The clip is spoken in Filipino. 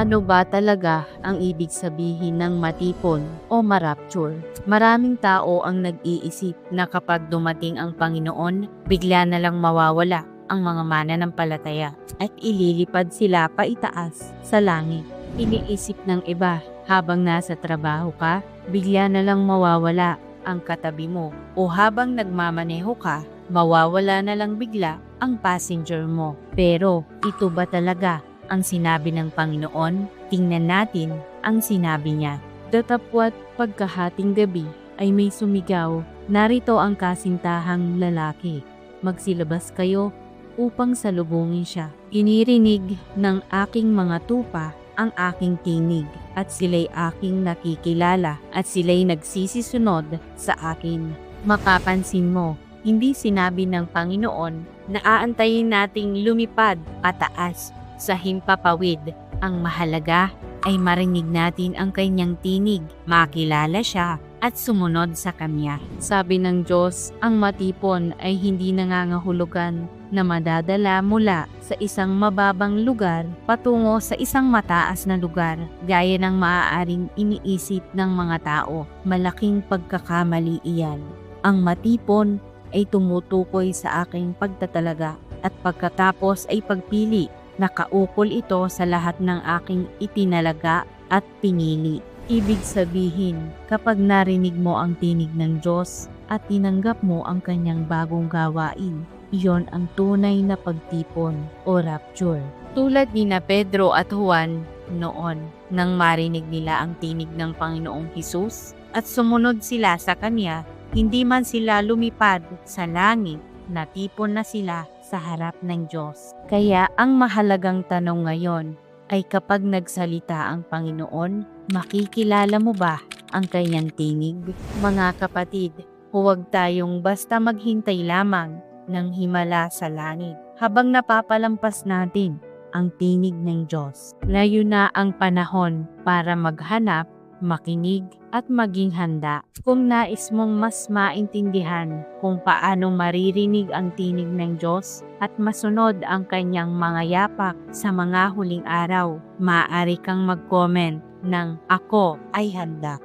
Ano ba talaga ang ibig sabihin ng matipon o marapture? Maraming tao ang nag-iisip na kapag dumating ang Panginoon, bigla na lang mawawala ang mga mananampalataya at ililipad sila paitaas sa langit. Iniisip ng iba, habang nasa trabaho ka, bigla na lang mawawala ang katabi mo, o habang nagmamaneho ka, mawawala na lang bigla ang passenger mo. Pero ito ba talaga ang sinabi ng Panginoon? Tingnan natin ang sinabi niya. Datapwat pagkahating gabi ay may sumigaw, narito ang kasintahang lalaki. Magsilabas kayo upang salubungin siya. Inirinig ng aking mga tupa ang aking tinig, at sila'y aking nakikilala, at sila'y nagsisisunod sa akin. Makapansin mo, hindi sinabi ng Panginoon na aantayin nating lumipad pataas sa himpapawid. Ang mahalaga ay marinig natin ang kanyang tinig, makilala siya, at sumunod sa kanya. Sabi ng Diyos, ang matipon ay hindi nangangahulugan na madadala mula sa isang mababang lugar patungo sa isang mataas na lugar, gaya ng maaaring iniisip ng mga tao. Malaking pagkakamali iyan. Ang matipon ay tumutukoy sa aking pagtatalaga, at pagkatapos ay pagpili. Nakaukol ito sa lahat ng aking itinalaga at pinili. Ibig sabihin, kapag narinig mo ang tinig ng Diyos at tinanggap mo ang kanyang bagong gawain, iyon ang tunay na pagtipon o rapture. Tulad ni na Pedro at Juan noon, nang marinig nila ang tinig ng Panginoong Hesus at sumunod sila sa kanya, hindi man sila lumipad sa langit, natipon na sila sa harap ng Diyos. Kaya ang mahalagang tanong ngayon ay, kapag nagsalita ang Panginoon, makikilala mo ba ang kanyang tinig? Mga kapatid, huwag tayong basta maghintay lamang ng himala sa langit habang napapalampas natin ang tinig ng Diyos. Layo na ang panahon para maghanap, makinig, at maging handa. Kung nais mong mas maintindihan kung paano maririnig ang tinig ng Diyos at masunod ang kanyang mga yapak sa mga huling araw, maaari kang mag-comment ng "Ako ay handa".